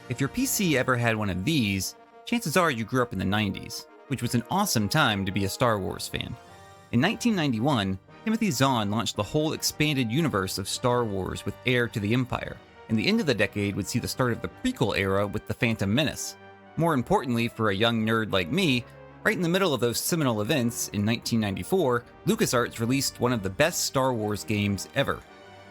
If your PC ever had one of these, chances are you grew up in the 90s, which was an awesome time to be a Star Wars fan. In 1991, Timothy Zahn launched the whole expanded universe of Star Wars with Heir to the Empire, and the end of the decade would see the start of the prequel era with the Phantom Menace. More importantly for a young nerd like me, right in the middle of those seminal events, in 1994, LucasArts released one of the best Star Wars games ever.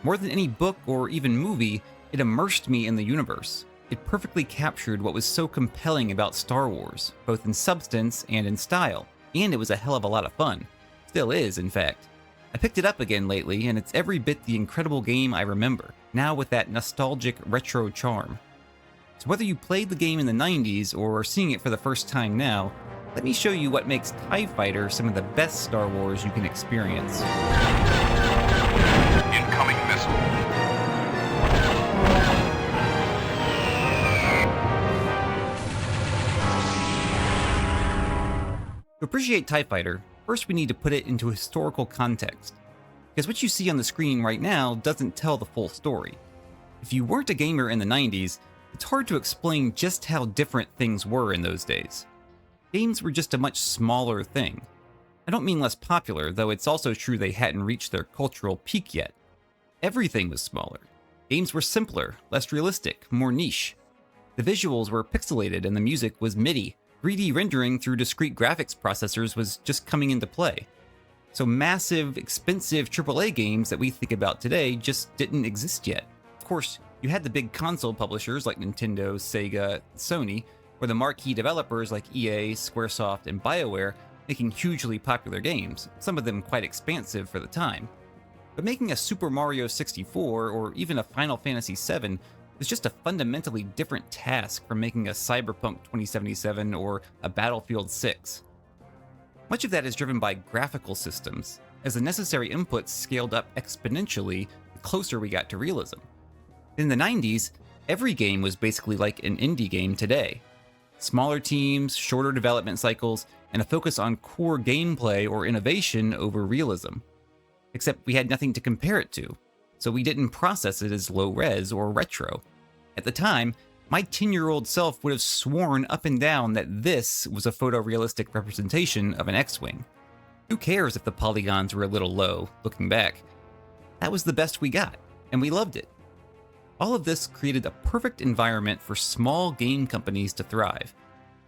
More than any book or even movie, it immersed me in the universe. It perfectly captured what was so compelling about Star Wars, both in substance and in style, and it was a hell of a lot of fun. Still is, in fact. I picked it up again lately, and it's every bit the incredible game I remember, now with that nostalgic retro charm. So whether you played the game in the 90s or are seeing it for the first time now, let me show you what makes TIE Fighter some of the best Star Wars you can experience. Incoming missile. To appreciate TIE Fighter, first we need to put it into historical context, because what you see on the screen right now doesn't tell the full story. If you weren't a gamer in the 90s, it's hard to explain just how different things were in those days. Games were just a much smaller thing. I don't mean less popular, though it's also true they hadn't reached their cultural peak yet. Everything was smaller. Games were simpler, less realistic, more niche. The visuals were pixelated and the music was MIDI. 3D rendering through discrete graphics processors was just coming into play. So massive, expensive AAA games that we think about today just didn't exist yet. Of course, you had the big console publishers like Nintendo, Sega, Sony, or the marquee developers like EA, Squaresoft, and BioWare making hugely popular games, some of them quite expansive for the time. But making a Super Mario 64 or even a Final Fantasy VII was just a fundamentally different task from making a Cyberpunk 2077 or a Battlefield 6. Much of that is driven by graphical systems, as the necessary inputs scaled up exponentially the closer we got to realism. In the 90s, every game was basically like an indie game today. Smaller teams, shorter development cycles, and a focus on core gameplay or innovation over realism. Except we had nothing to compare it to, so we didn't process it as low-res or retro. At the time, my 10-year-old self would have sworn up and down that this was a photorealistic representation of an X-Wing. Who cares if the polygons were a little low, looking back? That was the best we got, and we loved it. All of this created a perfect environment for small game companies to thrive.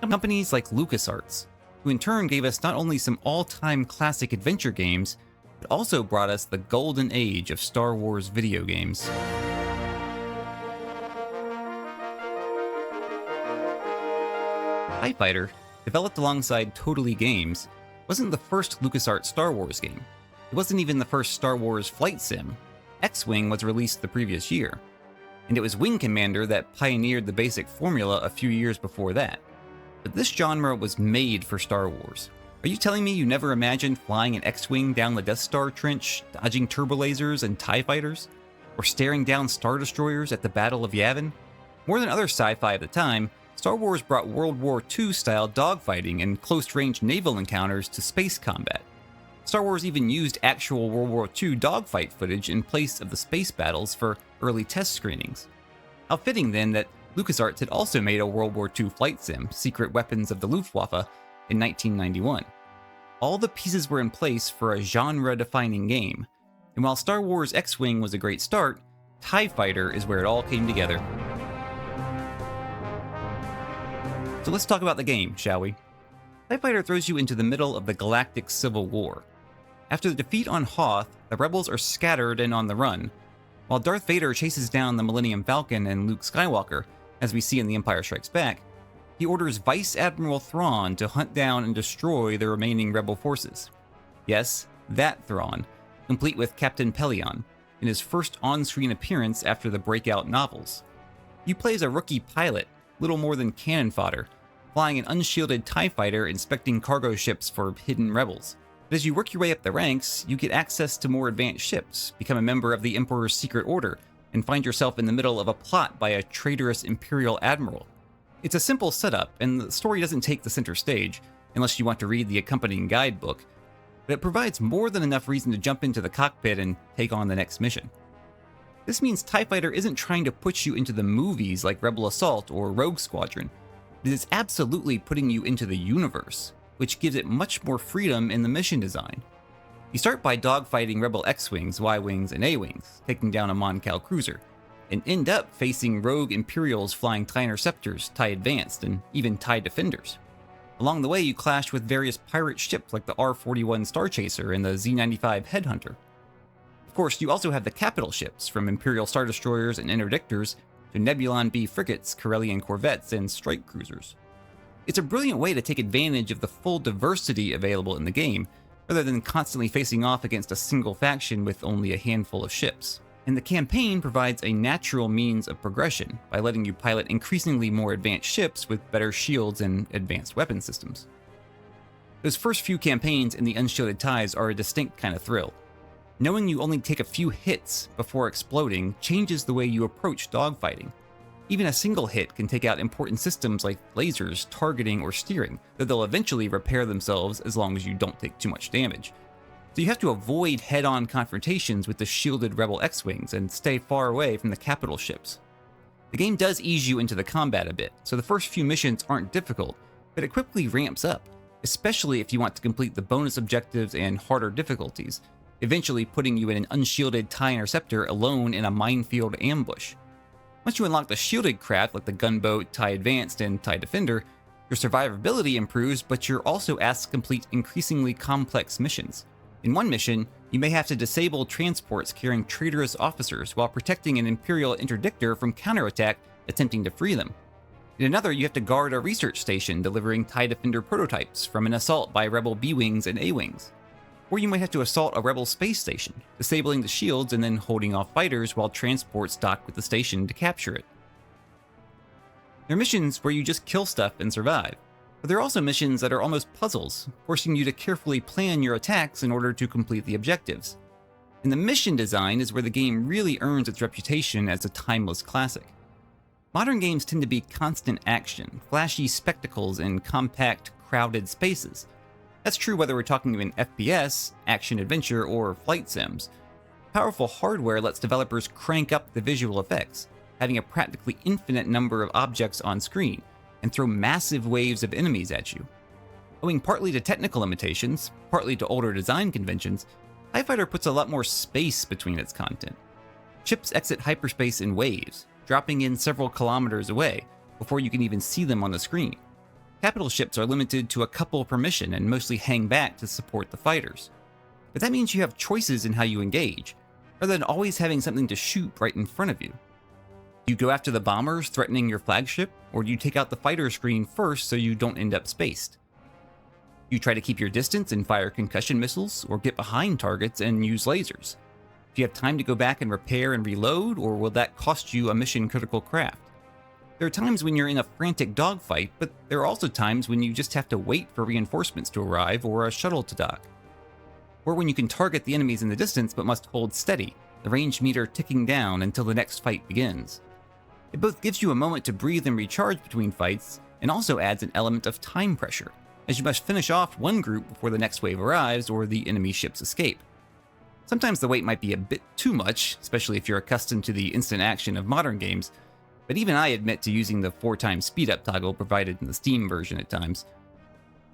Companies like LucasArts, who in turn gave us not only some all-time classic adventure games, but also brought us the golden age of Star Wars video games. TIE Fighter, developed alongside Totally Games, wasn't the first LucasArts Star Wars game. It wasn't even the first Star Wars flight sim. X-Wing was released the previous year. And it was Wing Commander that pioneered the basic formula a few years before that. But this genre was made for Star Wars. Are you telling me you never imagined flying an X-Wing down the Death Star trench, dodging turbolasers and TIE fighters? Or staring down Star Destroyers at the Battle of Yavin? More than other sci-fi of the time, Star Wars brought World War II-style dogfighting and close-range naval encounters to space combat. Star Wars even used actual World War II dogfight footage in place of the space battles for early test screenings. How fitting then that LucasArts had also made a World War II flight sim, Secret Weapons of the Luftwaffe, in 1991. All the pieces were in place for a genre-defining game, and while Star Wars X-Wing was a great start, TIE Fighter is where it all came together. So let's talk about the game, shall we? TIE Fighter throws you into the middle of the Galactic Civil War. After the defeat on Hoth, the rebels are scattered and on the run, while Darth Vader chases down the Millennium Falcon and Luke Skywalker, as we see in The Empire Strikes Back. He orders Vice Admiral Thrawn to hunt down and destroy the remaining rebel forces. Yes, that Thrawn, complete with Captain Pelion, in his first on-screen appearance after the breakout novels. You play as a rookie pilot, little more than cannon fodder, flying an unshielded TIE fighter inspecting cargo ships for hidden rebels. But as you work your way up the ranks, you get access to more advanced ships, become a member of the Emperor's Secret Order, and find yourself in the middle of a plot by a traitorous Imperial Admiral. It's a simple setup, and the story doesn't take the center stage, unless you want to read the accompanying guidebook, but it provides more than enough reason to jump into the cockpit and take on the next mission. This means TIE Fighter isn't trying to put you into the movies like Rebel Assault or Rogue Squadron. It is absolutely putting you into the universe, which gives it much more freedom in the mission design. You start by dogfighting Rebel X-Wings, Y-Wings, and A-Wings, taking down a Mon Cal cruiser, and end up facing rogue Imperials flying TIE Interceptors, TIE Advanced, and even TIE Defenders. Along the way, you clash with various pirate ships like the R-41 Star Chaser and the Z-95 Headhunter. Of course, you also have the capital ships, from Imperial Star Destroyers and Interdictors to Nebulon B frigates, Corellian corvettes, and strike cruisers. It's a brilliant way to take advantage of the full diversity available in the game, rather than constantly facing off against a single faction with only a handful of ships. And the campaign provides a natural means of progression by letting you pilot increasingly more advanced ships with better shields and advanced weapon systems. Those first few campaigns in the Unshielded TIEs are a distinct kind of thrill. Knowing you only take a few hits before exploding changes the way you approach dogfighting. Even a single hit can take out important systems like lasers, targeting, or steering, though they'll eventually repair themselves as long as you don't take too much damage. So you have to avoid head-on confrontations with the shielded Rebel X-Wings and stay far away from the capital ships. The game does ease you into the combat a bit, so the first few missions aren't difficult, but it quickly ramps up, especially if you want to complete the bonus objectives and harder difficulties, eventually putting you in an unshielded TIE Interceptor alone in a minefield ambush. Once you unlock the shielded craft like the Gunboat, TIE Advanced, and TIE Defender, your survivability improves, but you're also asked to complete increasingly complex missions. In one mission, you may have to disable transports carrying traitorous officers while protecting an Imperial interdictor from counterattack attempting to free them. In another, you have to guard a research station delivering TIE Defender prototypes from an assault by Rebel B-Wings and A-Wings. Or you might have to assault a Rebel space station, disabling the shields and then holding off fighters while transports dock with the station to capture it. There are missions where you just kill stuff and survive, but there are also missions that are almost puzzles, forcing you to carefully plan your attacks in order to complete the objectives. And the mission design is where the game really earns its reputation as a timeless classic. Modern games tend to be constant action, flashy spectacles, and compact, crowded spaces. That's true whether we're talking an FPS, action-adventure, or flight sims. Powerful hardware lets developers crank up the visual effects, having a practically infinite number of objects on screen, and throw massive waves of enemies at you. Owing partly to technical limitations, partly to older design conventions, TIE Fighter puts a lot more space between its content. Ships exit hyperspace in waves, dropping in several kilometers away, before you can even see them on the screen. Capital ships are limited to a couple per mission and mostly hang back to support the fighters. But that means you have choices in how you engage, rather than always having something to shoot right in front of you. Do you go after the bombers threatening your flagship, or do you take out the fighter screen first so you don't end up spaced? Do you try to keep your distance and fire concussion missiles, or get behind targets and use lasers? Do you have time to go back and repair and reload, or will that cost you a mission-critical craft? There are times when you're in a frantic dogfight, but there are also times when you just have to wait for reinforcements to arrive or a shuttle to dock. Or when you can target the enemies in the distance but must hold steady, the range meter ticking down until the next fight begins. It both gives you a moment to breathe and recharge between fights, and also adds an element of time pressure, as you must finish off one group before the next wave arrives or the enemy ships escape. Sometimes the wait might be a bit too much, especially if you're accustomed to the instant action of modern games, but even I admit to using the 4x speed-up toggle provided in the Steam version at times.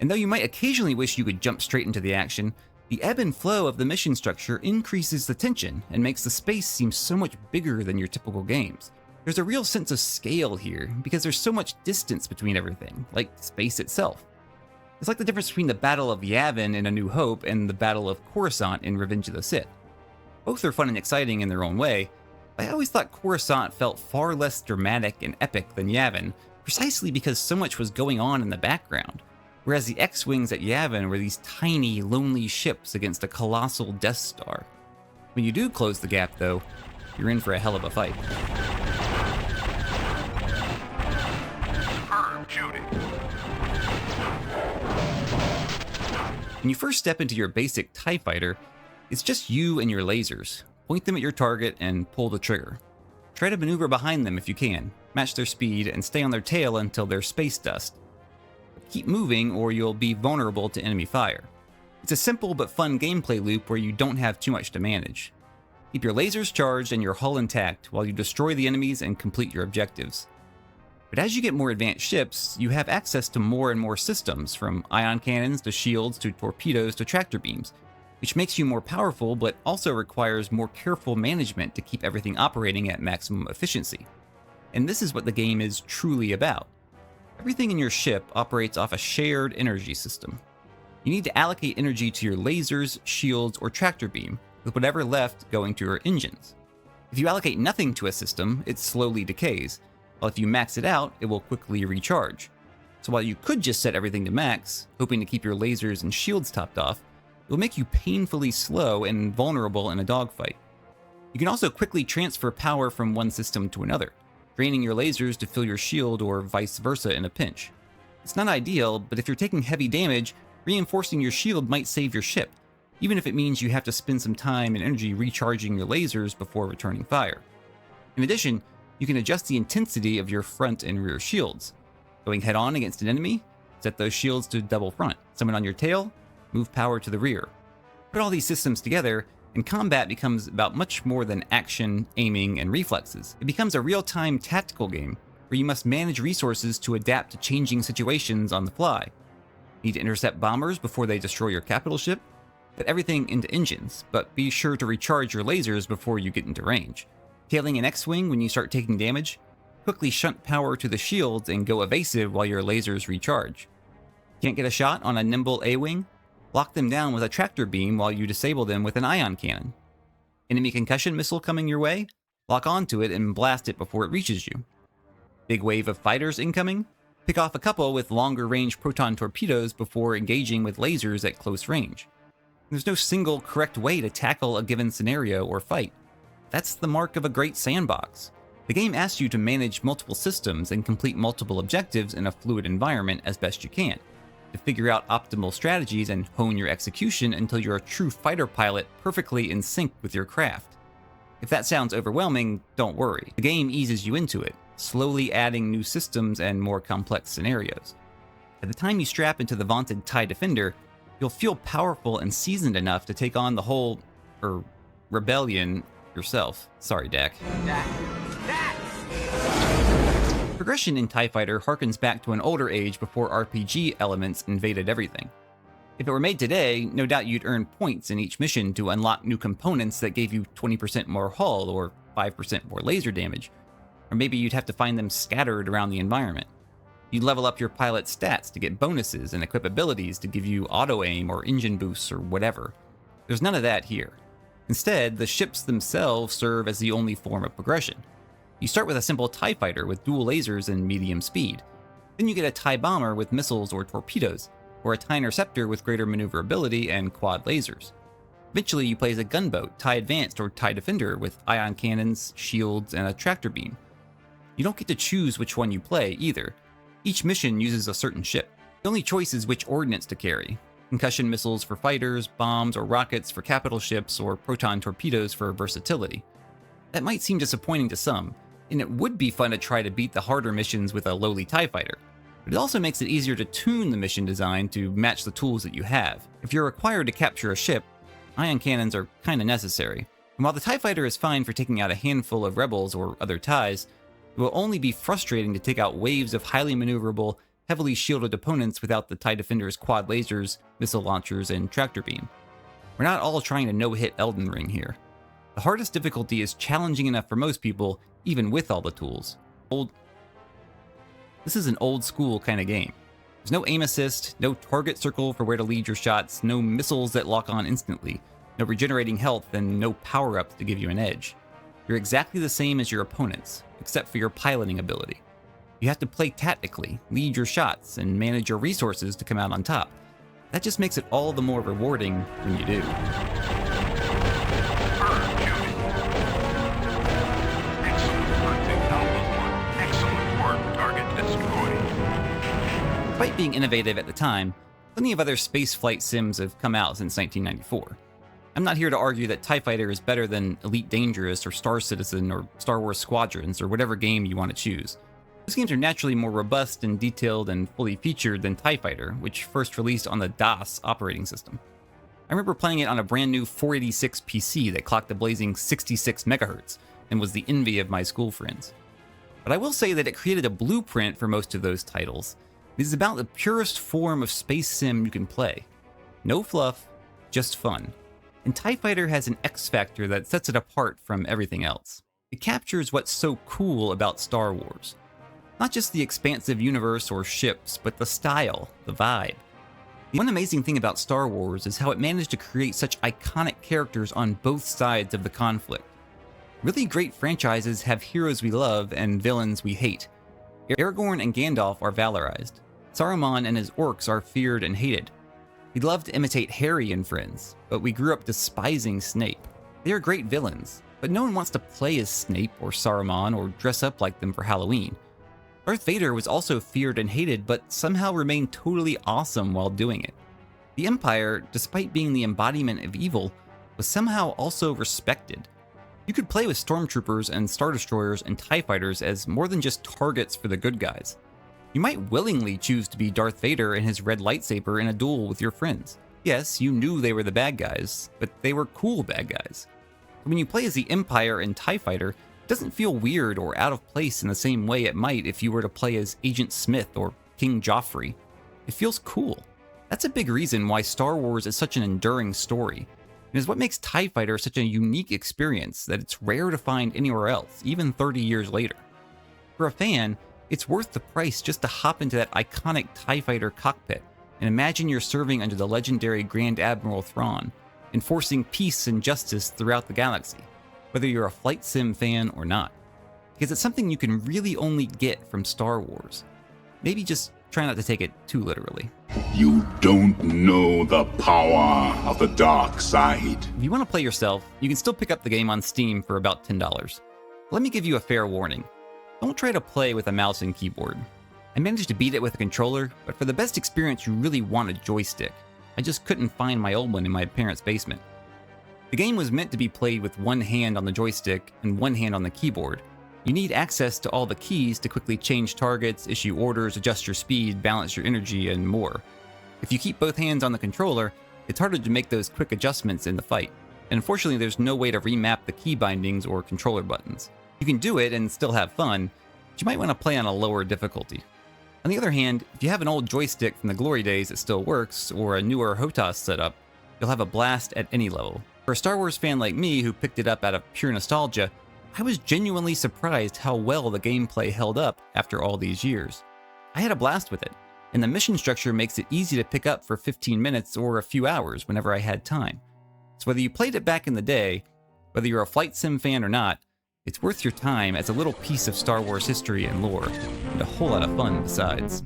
And though you might occasionally wish you could jump straight into the action, the ebb and flow of the mission structure increases the tension and makes the space seem so much bigger than your typical games. There's a real sense of scale here, because there's so much distance between everything, like space itself. It's like the difference between the Battle of Yavin in A New Hope and the Battle of Coruscant in Revenge of the Sith. Both are fun and exciting in their own way, but I always thought Coruscant felt far less dramatic and epic than Yavin, precisely because so much was going on in the background, whereas the X-Wings at Yavin were these tiny, lonely ships against a colossal Death Star. When you do close the gap, though, you're in for a hell of a fight. When you first step into your basic TIE Fighter, it's just you and your lasers. Point them at your target and pull the trigger. Try to maneuver behind them if you can, match their speed, and stay on their tail until they're space dust. But keep moving or you'll be vulnerable to enemy fire. It's a simple but fun gameplay loop where you don't have too much to manage. Keep your lasers charged and your hull intact while you destroy the enemies and complete your objectives. But as you get more advanced ships, you have access to more and more systems, from ion cannons to shields to torpedoes to tractor beams, which makes you more powerful but also requires more careful management to keep everything operating at maximum efficiency. And this is what the game is truly about. Everything in your ship operates off a shared energy system. You need to allocate energy to your lasers, shields, or tractor beam, with whatever left going to your engines. If you allocate nothing to a system, it slowly decays, while if you max it out, it will quickly recharge. So while you could just set everything to max, hoping to keep your lasers and shields topped off, it will make you painfully slow and vulnerable in a dogfight. You can also quickly transfer power from one system to another, draining your lasers to fill your shield or vice versa in a pinch. It's not ideal, but if you're taking heavy damage, reinforcing your shield might save your ship, even if it means you have to spend some time and energy recharging your lasers before returning fire. In addition, you can adjust the intensity of your front and rear shields. Going head-on against an enemy, set those shields to double front. Someone on your tail, move power to the rear. Put all these systems together, and combat becomes about much more than action, aiming, and reflexes. It becomes a real-time tactical game where you must manage resources to adapt to changing situations on the fly. Need to intercept bombers before they destroy your capital ship? Put everything into engines, but be sure to recharge your lasers before you get into range. Tailing an X-Wing when you start taking damage? Quickly shunt power to the shields and go evasive while your lasers recharge. Can't get a shot on a nimble A-Wing? Lock them down with a tractor beam while you disable them with an ion cannon. Enemy concussion missile coming your way? Lock onto it and blast it before it reaches you. Big wave of fighters incoming? Pick off a couple with longer range proton torpedoes before engaging with lasers at close range. There's no single correct way to tackle a given scenario or fight. That's the mark of a great sandbox. The game asks you to manage multiple systems and complete multiple objectives in a fluid environment as best you can, to figure out optimal strategies and hone your execution until you're a true fighter pilot perfectly in sync with your craft. If that sounds overwhelming, don't worry. The game eases you into it, slowly adding new systems and more complex scenarios. By the time you strap into the vaunted TIE Defender, you'll feel powerful and seasoned enough to take on the whole, rebellion yourself. Sorry, Dak. Progression in TIE Fighter harkens back to an older age before RPG elements invaded everything. If it were made today, no doubt you'd earn points in each mission to unlock new components that gave you 20% more hull or 5% more laser damage, or maybe you'd have to find them scattered around the environment. You'd level up your pilot's stats to get bonuses and equip abilities to give you auto-aim or engine boosts or whatever. There's none of that here. Instead, the ships themselves serve as the only form of progression. You start with a simple TIE Fighter with dual lasers and medium speed. Then you get a TIE Bomber with missiles or torpedoes, or a TIE Interceptor with greater maneuverability and quad lasers. Eventually you play as a gunboat, TIE Advanced, or TIE Defender with ion cannons, shields, and a tractor beam. You don't get to choose which one you play either. Each mission uses a certain ship. The only choice is which ordnance to carry. Concussion missiles for fighters, bombs or rockets for capital ships, or proton torpedoes for versatility. That might seem disappointing to some, and it would be fun to try to beat the harder missions with a lowly TIE Fighter. But it also makes it easier to tune the mission design to match the tools that you have. If you're required to capture a ship, ion cannons are kinda necessary. And while the TIE Fighter is fine for taking out a handful of rebels or other TIEs, it will only be frustrating to take out waves of highly maneuverable, heavily shielded opponents without the TIE Defender's quad lasers, missile launchers, and tractor beam. We're not all trying to no-hit Elden Ring here. The hardest difficulty is challenging enough for most people, even with all the tools. This is an old school kind of game. There's no aim assist, no target circle for where to lead your shots, no missiles that lock on instantly, no regenerating health, and no power-ups to give you an edge. You're exactly the same as your opponents, except for your piloting ability. You have to play tactically, lead your shots, and manage your resources to come out on top. That just makes it all the more rewarding when you do. Despite being innovative at the time, plenty of other spaceflight sims have come out since 1994. I'm not here to argue that TIE Fighter is better than Elite Dangerous or Star Citizen or Star Wars Squadrons or whatever game you want to choose. Those games are naturally more robust and detailed and fully featured than TIE Fighter, which first released on the DOS operating system. I remember playing it on a brand new 486 PC that clocked a blazing 66 megahertz and was the envy of my school friends. But I will say that it created a blueprint for most of those titles. It is about the purest form of space sim you can play. No fluff, just fun. And TIE Fighter has an X factor that sets it apart from everything else. It captures what's so cool about Star Wars. Not just the expansive universe or ships, but the style, the vibe. The one amazing thing about Star Wars is how it managed to create such iconic characters on both sides of the conflict. Really great franchises have heroes we love and villains we hate. Aragorn and Gandalf are valorized. Saruman and his orcs are feared and hated. We'd love to imitate Harry and friends, but we grew up despising Snape. They are great villains, but no one wants to play as Snape or Saruman or dress up like them for Halloween. Darth Vader was also feared and hated, but somehow remained totally awesome while doing it. The Empire, despite being the embodiment of evil, was somehow also respected. You could play with stormtroopers and Star Destroyers and TIE Fighters as more than just targets for the good guys. You might willingly choose to be Darth Vader and his red lightsaber in a duel with your friends. Yes, you knew they were the bad guys, but they were cool bad guys. When you play as the Empire and TIE Fighter, it doesn't feel weird or out of place in the same way it might if you were to play as Agent Smith or King Joffrey. It feels cool. That's a big reason why Star Wars is such an enduring story. It is what makes TIE Fighter such a unique experience that it's rare to find anywhere else, even 30 years later. For a fan, it's worth the price just to hop into that iconic TIE Fighter cockpit and imagine you're serving under the legendary Grand Admiral Thrawn, enforcing peace and justice throughout the galaxy, whether you're a flight sim fan or not. Because it's something you can really only get from Star Wars. Maybe just try not to take it too literally. You don't know the power of the dark side. If you want to play yourself, you can still pick up the game on Steam for about $10. Let me give you a fair warning. Don't try to play with a mouse and keyboard. I managed to beat it with a controller, but for the best experience you really want a joystick. I just couldn't find my old one in my parents' basement. The game was meant to be played with one hand on the joystick and one hand on the keyboard. You need access to all the keys to quickly change targets, issue orders, adjust your speed, balance your energy, and more. If you keep both hands on the controller, it's harder to make those quick adjustments in the fight. And unfortunately, there's no way to remap the key bindings or controller buttons. You can do it and still have fun, but you might want to play on a lower difficulty. On the other hand, if you have an old joystick from the glory days that still works, or a newer HOTAS setup, you'll have a blast at any level. For a Star Wars fan like me who picked it up out of pure nostalgia, I was genuinely surprised how well the gameplay held up after all these years. I had a blast with it, and the mission structure makes it easy to pick up for 15 minutes or a few hours whenever I had time. So whether you played it back in the day, whether you're a flight sim fan or not, it's worth your time as a little piece of Star Wars history and lore, and a whole lot of fun besides.